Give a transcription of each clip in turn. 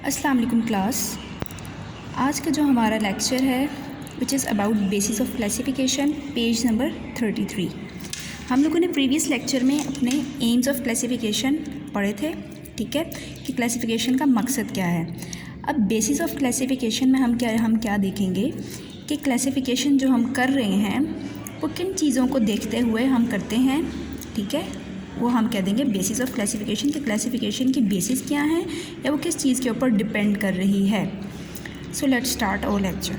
अस्सलाम वालेकुम क्लास। आज का जो हमारा लेक्चर है which is about basis of classification, page number 33। हम लोगों ने प्रीवियस लेक्चर में अपने एम्स ऑफ क्लासिफिकेशन पढ़े थे, ठीक है, कि क्लासिफिकेशन का मकसद क्या है। अब बेसिस ऑफ क्लासिफिकेशन में हम क्या देखेंगे कि क्लासिफिकेशन जो हम कर रहे हैं वो किन चीज़ों को देखते हुए हम करते हैं, ठीक है। वो हम कह देंगे बेसिस ऑफ क्लासिफिकेशन कि क्लासिफिकेशन की बेसिस क्या है या वो किस चीज़ के ऊपर डिपेंड कर रही है। So let's start our lecture.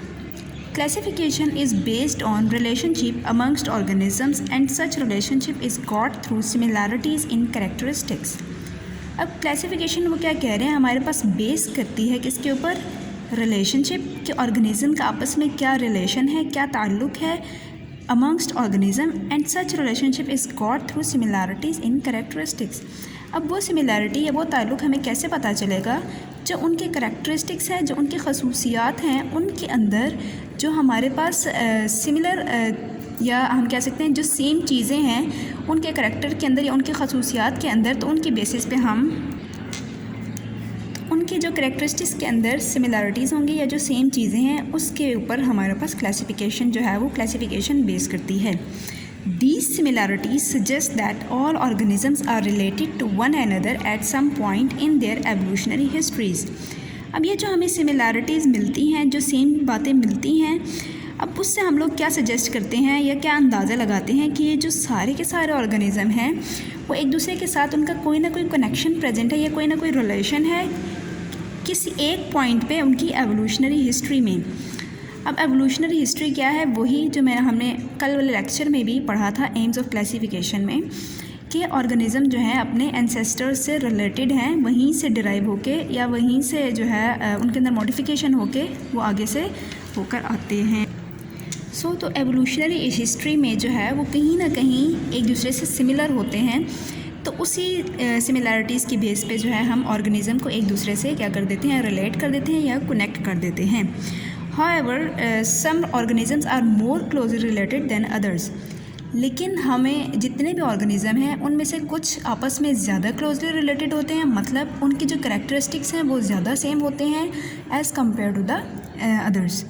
Classification is based on relationship amongst organisms and such relationship is got through similarities in characteristics. अब क्लासिफिकेशन वो क्या कह रहे हैं, हमारे पास बेस करती है किसके ऊपर, रिलेशनशिप के ऑर्गेनिज्म का आपस में क्या रिलेशन है, क्या ताल्लुक़ है amongst organism and such relationship is got through similarities in characteristics। अब वो सिमिलैरिटी या वो ताल्लुक़ हमें कैसे पता चलेगा, जो उनके करैक्टरिस्टिक्स हैं, जो उनकी खसूसियात हैं, उनके अंदर जो हमारे पास सिमिलर या हम कह सकते हैं जो सेम चीज़ें हैं उनके करैक्टर के अंदर या उनकी खसूसियात के अंदर, तो उनकी बेसिस पे हम उनके जो करैक्टरिस्टिक्स के अंदर सिमिलैरिटीज़ होंगी या जो सेम चीज़ें हैं उसके ऊपर हमारे पास क्लासिफिकेशन जो है वो क्लासिफिकेशन बेस करती है। These similarities suggest that all organisms are related to one another at some point in their evolutionary histories। अब ये जो हमें सिमिलैरिटीज़ मिलती हैं, जो सेम बातें मिलती हैं, अब उससे हम लोग क्या सजेस्ट करते हैं या क्या अंदाज़ा लगाते हैं कि ये जो सारे के सारे ऑर्गेनिज़म हैं वो एक दूसरे के साथ उनका कोई ना कोई कनेक्शन प्रेजेंट है या कोई ना कोई रिलेशन है किसी एक पॉइंट पे उनकी एवोल्यूशनरी हिस्ट्री में। अब एवोल्यूशनरी हिस्ट्री क्या है, वही जो हमने कल वाले लेक्चर में भी पढ़ा था एम्स ऑफ क्लासिफिकेशन में, कि ऑर्गेनिज़म जो है अपने एंसेस्टर्स से रिलेटेड हैं, वहीं से डिराइव होके या वहीं से जो है उनके अंदर मॉडिफिकेशन होके वो आगे से होकर आते हैं। तो एवोल्यूशनरी हिस्ट्री में जो है वो कहीं ना कहीं एक दूसरे से सिमिलर होते हैं, तो उसी सिमिलैरिटीज़ की बेस पे जो है हम ऑर्गेनिज़म को एक दूसरे से क्या कर देते हैं, रिलेट कर देते हैं या कनेक्ट कर देते हैं। However some organisms are more closely related than others. लेकिन हमें जितने भी ऑर्गेनिज़म हैं उनमें से कुछ आपस में ज़्यादा क्लोजली रिलेटेड होते हैं, मतलब उनकी जो करैक्टरिस्टिक्स हैं वो ज़्यादा सेम होते हैं as compare to the others.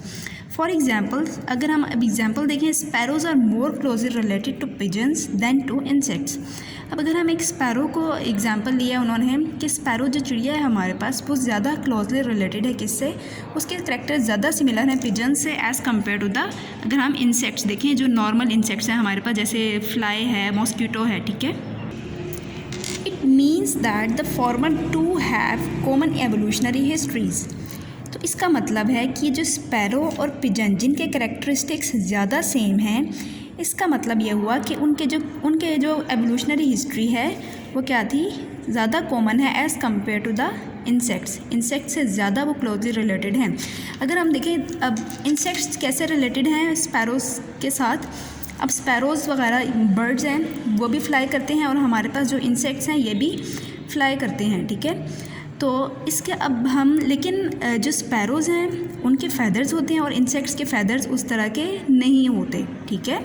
For example अगर हम अब एग्ज़ाम्पल देखें, sparrows are more closely related to pigeons than to insects. अब अगर हम एक स्पैरो को एग्ज़ाम्पल लिया उन्होंने कि स्पैरो जो चिड़िया है हमारे पास वो ज़्यादा क्लोजली रिलेटेड है किससे, उसके करैक्टर ज़्यादा सिमिलर हैं पिजन से एज़ कम्पेयर टू द अगर हम इंसेक्ट्स देखें, जो नॉर्मल इंसेक्ट्स हैं हमारे पास, जैसे फ्लाई है, मॉस्किटो है, ठीक है। It means that the former two have common evolutionary histories. तो इसका मतलब है कि जो स्पैरो और पिजन जिनके करैक्टरिस्टिक्स ज़्यादा सेम हैं, इसका मतलब ये हुआ कि उनके जो एवोल्यूशनरी हिस्ट्री है वो क्या थी, ज़्यादा कॉमन है as compare to the insects से ज़्यादा वो क्लोजली रिलेटेड हैं। अगर हम देखें अब इंसेक्ट्स कैसे रिलेटेड हैं स्पैरोज़ के साथ, अब स्पैरोज़ वगैरह बर्ड्स हैं वो भी फ्लाई करते हैं और हमारे पास जो इंसेक्ट्स हैं ये भी फ्लाई करते हैं, ठीक है। तो इसके अब हम लेकिन जो स्पैरोज़ हैं उनके फैदर्स होते हैं और इंसेक्ट्स के फैदर्स उस तरह के नहीं होते, ठीक है।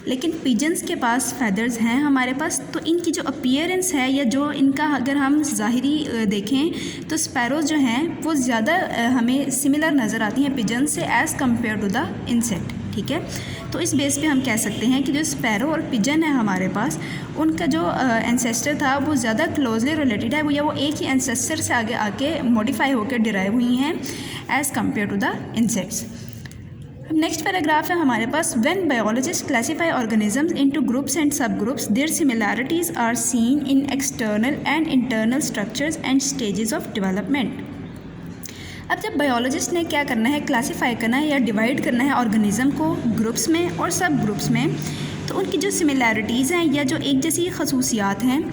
लेकिन पिजन्स के पास फैदर्स हैं हमारे पास, तो इनकी जो अपीयरेंस है या जो इनका अगर हम ज़ाहिरी देखें तो स्पैरोज़ जो हैं वो ज़्यादा हमें सिमिलर नज़र आती हैं पिजन्स से as compare to the insect, ठीक है। तो इस बेस पे हम कह सकते हैं कि जो स्पैरो और पिजन है हमारे पास, उनका जो एंसेस्टर था वो ज़्यादा क्लोजली रिलेटेड है, वो एक ही एंसेस्टर से आगे मॉडिफाई होकर डिराइव हुई हैं as compare to the insects. Next paragraph है हमारे पास, when biologist classify organisms into groups and sub groups their similarities are seen in external and internal structures and stages of development. अब जब biologist ने क्या करना है, क्लासीफाई करना है या डिवाइड करना है ऑर्गेनिज़म को ग्रुप्स में और सब ग्रुप्स में, तो उनकी जो सिमिलैरिटीज़ हैं या जो एक जैसी खसूसियात हैं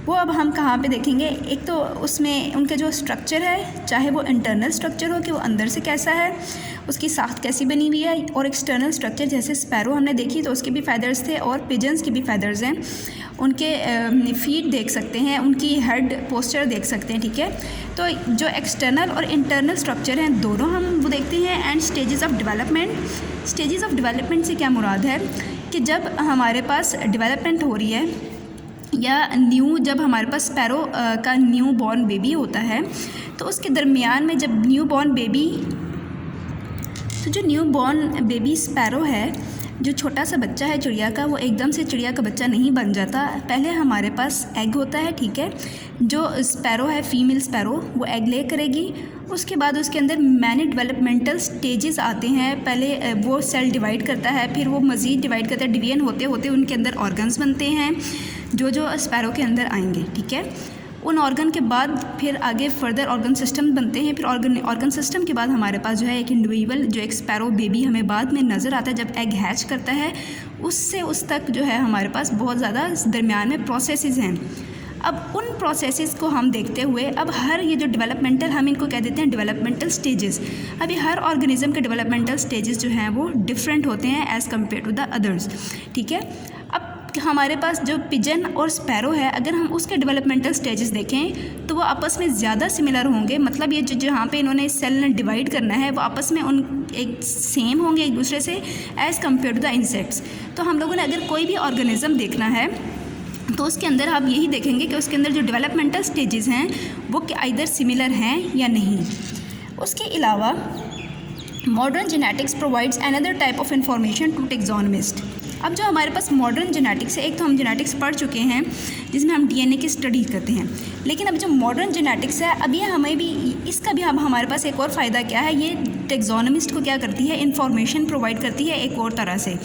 वो अब हम कहाँ पे देखेंगे। एक तो उसमें उनका जो स्ट्रक्चर है, चाहे वो इंटरनल स्ट्रक्चर हो कि वो अंदर से कैसा है, उसकी साख्त कैसी बनी हुई है, और एक्सटर्नल स्ट्रक्चर जैसे स्पैरो हमने देखी तो उसके भी फैदर्स थे और पिजन्स के भी फैदर्स हैं, उनके फीट देख सकते हैं, उनकी हेड पोस्चर देख सकते हैं, ठीक है। तो जो एक्सटर्नल और इंटरनल स्ट्रक्चर हैं दोनों हम वो देखते हैं। एंड स्टेजेस ऑफ डेवलपमेंट से क्या मुराद है कि जब हमारे पास डेवलपमेंट हो रही है या जब हमारे पास स्पैरो का न्यू बॉर्न बेबी होता है तो उसके दरमियान में जब न्यू बॉर्न बेबी, तो जो न्यू बॉर्न बेबी स्पैरो है, जो छोटा सा बच्चा है चिड़िया का, वो एकदम से चिड़िया का बच्चा नहीं बन जाता। पहले हमारे पास एग होता है, ठीक है। जो स्पैरो है, फीमेल स्पैरो, वो एग ले करेगी। उसके बाद उसके अंदर मैनी डेवलपमेंटल स्टेजेस आते हैं। पहले वो सेल डिवाइड करता है, फिर वो मज़ीद डिवाइड करता है। डिवीजन होते होते उनके अंदर ऑर्गन्स बनते हैं जो स्पैरो के अंदर आएंगे, ठीक है। उन ऑर्गन के बाद फिर आगे फर्दर ऑर्गन सिस्टम बनते हैं। फिर ऑर्गन सिस्टम के बाद हमारे पास जो है एक इंडिविजुअल, जो एक स्पैरो बेबी हमें बाद में नज़र आता है जब एग हैच करता है। उससे उस तक जो है हमारे पास बहुत ज़्यादा दरमियान में प्रोसेसेस हैं। अब उन प्रोसेसेस को हम देखते हुए, अब हर ये जो डेवलपमेंटल, हम इनको कह देते हैं डेवलपमेंटल स्टेजेस। अभी हर ऑर्गेनिज्म के डेवलपमेंटल स्टेजेस जो हैं वो डिफरेंट होते हैं as compare to the others, ठीक है। अब हमारे पास जो पिजन और स्पैरो है, अगर हम उसके डेवलपमेंटल स्टेजेस देखें तो वो आपस में ज़्यादा सिमिलर होंगे। मतलब ये जो जहाँ पे इन्होंने सेल डिवाइड करना है वो आपस में उन एक सेम होंगे एक दूसरे से as compare to the insects. तो हम लोगों ने अगर कोई भी ऑर्गेनिज्म देखना है तो उसके अंदर आप यही देखेंगे कि उसके अंदर जो डेवलपमेंटल स्टेजेस हैं वो आइदर सिमिलर हैं या नहीं। उसके अलावा modern genetics provides another type of information to taxonomist. अब जो हमारे पास मॉडर्न जेनेटिक्स है, एक तो हम जेनेटिक्स पढ़ चुके हैं जिसमें हम डीएनए की स्टडी करते हैं, लेकिन अब जो मॉडर्न जेनेटिक्स है, अब ये हमें भी इसका भी हमारे पास एक और फ़ायदा क्या है, ये टैक्सोनमिस्ट को क्या करती है, इंफॉर्मेशन प्रोवाइड करती है एक और तरह से,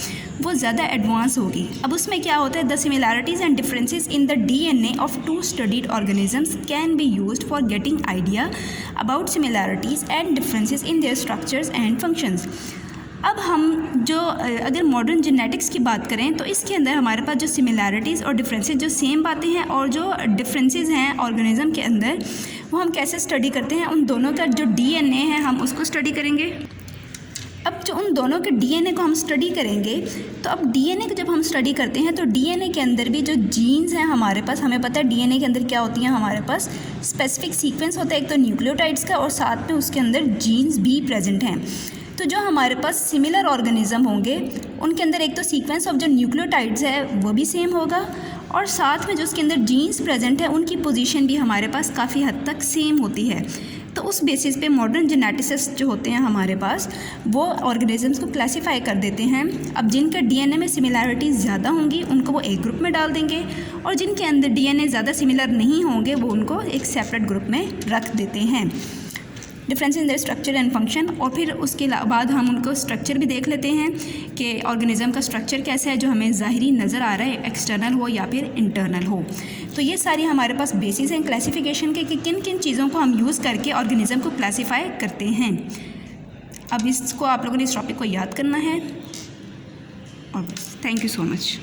वो ज़्यादा एडवांस होगी। अब उसमें क्या होता है, the similarities and differences in the DNA of two studied organisms can be used for getting idea about similarities and differences in their structures and functions. अब हम जो अगर मॉडर्न जेनेटिक्स की बात करें तो इसके अंदर हमारे पास जो सिमिलैरिटीज़ और डिफरेंसेस, जो सेम बातें हैं और जो डिफरेंसेस हैं ऑर्गेनिज्म के अंदर, वो हम कैसे स्टडी करते हैं, उन दोनों का जो डीएनए है हम उसको स्टडी करेंगे। अब जो उन दोनों के डीएनए को हम स्टडी करेंगे, तो अब डीएनए को जब हम स्टडी करते हैं तो डीएनए के अंदर भी जो जीन्स हैं हमारे पास, हमें पता है डीएनए के अंदर क्या होती हैं, हमारे पास स्पेसिफिक सीक्वेंस होता है एक तो न्यूक्लियोटाइड्स का, और साथ में उसके अंदर जीन्स भी प्रेजेंट हैं। तो जो हमारे पास सिमिलर ऑर्गेनिज्म होंगे उनके अंदर एक तो सीक्वेंस ऑफ जो न्यूक्लियोटाइड्स है वो भी सेम होगा, और साथ में जो उसके अंदर जीन्स प्रेजेंट है उनकी पोजीशन भी हमारे पास काफ़ी हद तक सेम होती है। तो उस बेसिस पे मॉडर्न जेनेटिसिस्ट जो होते हैं हमारे पास, वो ऑर्गेनिजम्स को क्लासीफाई कर देते हैं। अब जिनके डीएनए में सिमिलैरिटीज़ ज़्यादा होंगी उनको वो एक ग्रुप में डाल देंगे, और जिनके अंदर डीएनए ज़्यादा सिमिलर नहीं होंगे वो उनको एक सेपरेट ग्रुप में रख देते हैं। Difference in the structure and function, और फिर उसके बाद हम उनको स्ट्रक्चर भी देख लेते हैं कि ऑर्गेनिज्म का स्ट्रक्चर कैसा है जो हमें ज़ाहिरी नज़र आ रहा है, एक्सटर्नल हो या फिर इंटरनल हो। तो ये सारी हमारे पास बेसिस हैं क्लासिफिकेशन के कि किन किन चीज़ों को हम यूज़ करके ऑर्गेनिज्म को क्लासीफाई करते हैं। अब इसको आप लोगों ने इस टॉपिक को याद करना है, और बस थैंक यू सो मच।